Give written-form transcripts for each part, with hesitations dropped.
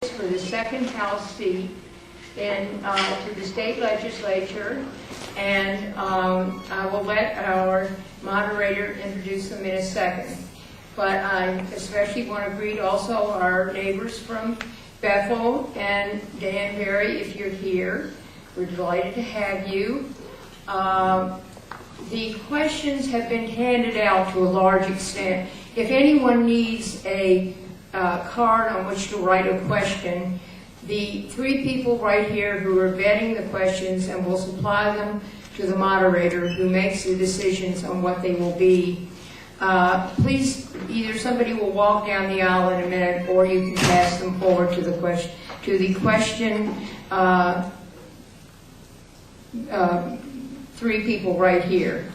for the second House seat to the state legislature, and I will let our moderator introduce them in a second. But I especially want to greet also our neighbors from Bethel and Danbury, if you're here. We're delighted to have you. The questions have been handed out to a large extent. If anyone needs a card on which to write a question, the three people right here who are vetting the questions and will supply them to the moderator who makes the decisions on what they will be. Please, either somebody will walk down the aisle in a minute, or you can pass them forward to the question. Three people right here.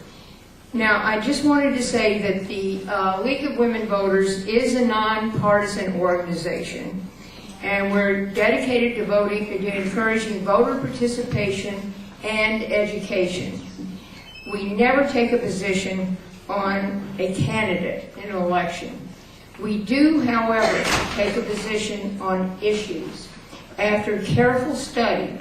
Now, I just wanted to say that the League of Women Voters is a nonpartisan organization, and we're dedicated to voting and to encouraging voter participation and education. We never take a position on a candidate in an election. We do, however, take a position on issues after careful study,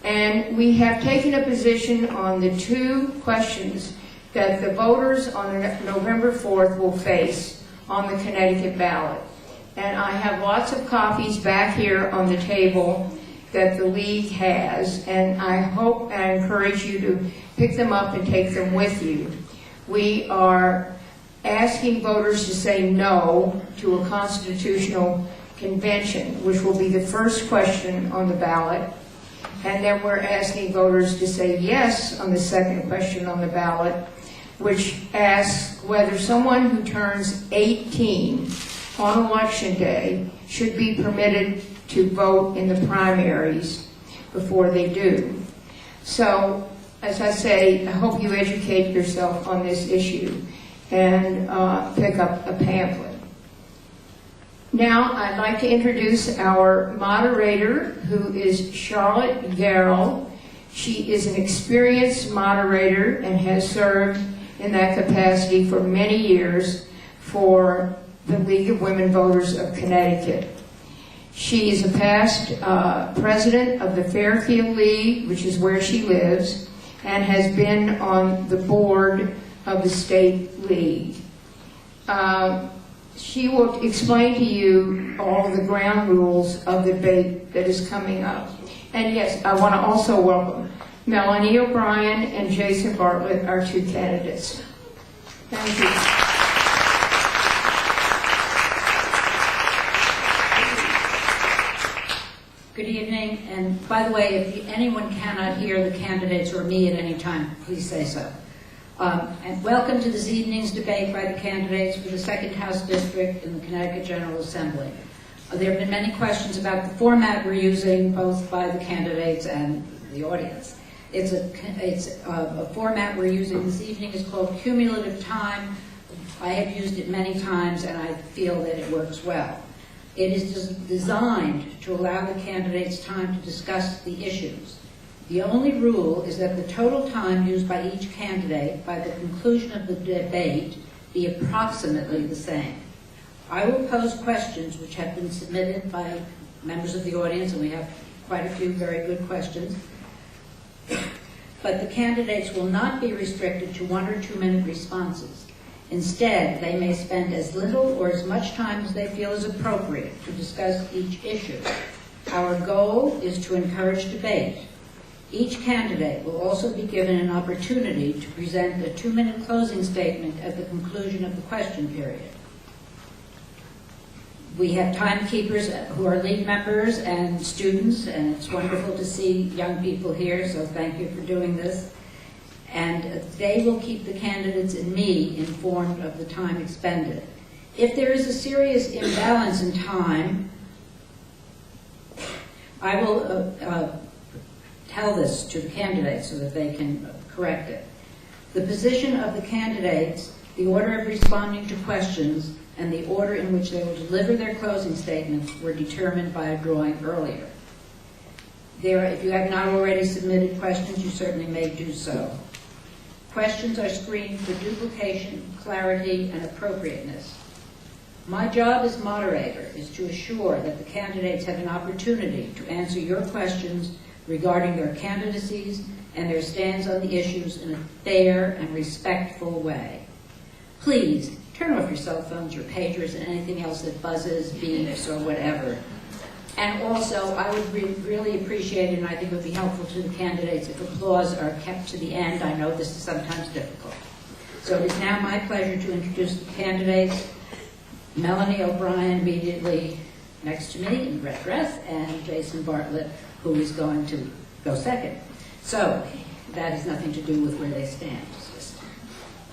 and we have taken a position on the two questions that the voters on November 4th will face on the Connecticut ballot. And I have lots of copies back here on the table that the League has, and I hope and encourage you to pick them up and take them with you. We are asking voters to say no to a constitutional convention, which will be the first question on the ballot. And then we're asking voters to say yes on the second question on the ballot, which asks whether someone who turns 18 on election day should be permitted to vote in the primaries before they do. So, as I say, I hope you educate yourself on this issue and pick up a pamphlet. Now, I'd like to introduce our moderator, who is Charlotte Garrell. She is an experienced moderator and has served in that capacity for many years for the League of Women Voters of Connecticut. She is a past president of the Fairfield League, which is where she lives, and has been on the board of the State League. She will explain to you all the ground rules of the debate that is coming up. And yes, I want to also welcome Melanie O'Brien and Jason Bartlett, our two candidates. Thank you. Good evening, and by the way, if anyone cannot hear the candidates or me at any time, please say so. And welcome to this evening's debate by the candidates for the 2nd House District in the Connecticut General Assembly. There have been many questions about the format we're using, both by the candidates and the audience. It's a format we're using this evening is called cumulative time. I have used it many times, and I feel that it works well. It is designed to allow the candidates time to discuss the issues. The only rule is that the total time used by each candidate by the conclusion of the debate be approximately the same. I will pose questions which have been submitted by members of the audience, and we have quite a few very good questions. But the candidates will not be restricted to 1 or 2 minute responses. Instead, they may spend as little or as much time as they feel is appropriate to discuss each issue. Our goal is to encourage debate. Each candidate will also be given an opportunity to present a 2-minute closing statement at the conclusion of the question period. We have timekeepers who are League members and students, and it's wonderful to see young people here, so thank you for doing this. And they will keep the candidates and me informed of the time expended. If there is a serious imbalance in time, I will tell this to the candidates so that they can correct it. The position of the candidates, the order of responding to questions, and the order in which they will deliver their closing statements were determined by a drawing earlier. If you have not already submitted questions, you certainly may do so. Questions are screened for duplication, clarity, and appropriateness. My job as moderator is to assure that the candidates have an opportunity to answer your questions regarding their candidacies and their stands on the issues in a fair and respectful way. Please, turn off your cell phones, your pagers, and anything else that buzzes, beeps, or whatever. And also, I would really appreciate it, and I think it would be helpful to the candidates if applause are kept to the end. I know this is sometimes difficult. So it is now my pleasure to introduce the candidates. Melanie O'Brien immediately next to me in red dress, and Jason Bartlett, who is going to go second. So that has nothing to do with where they stand.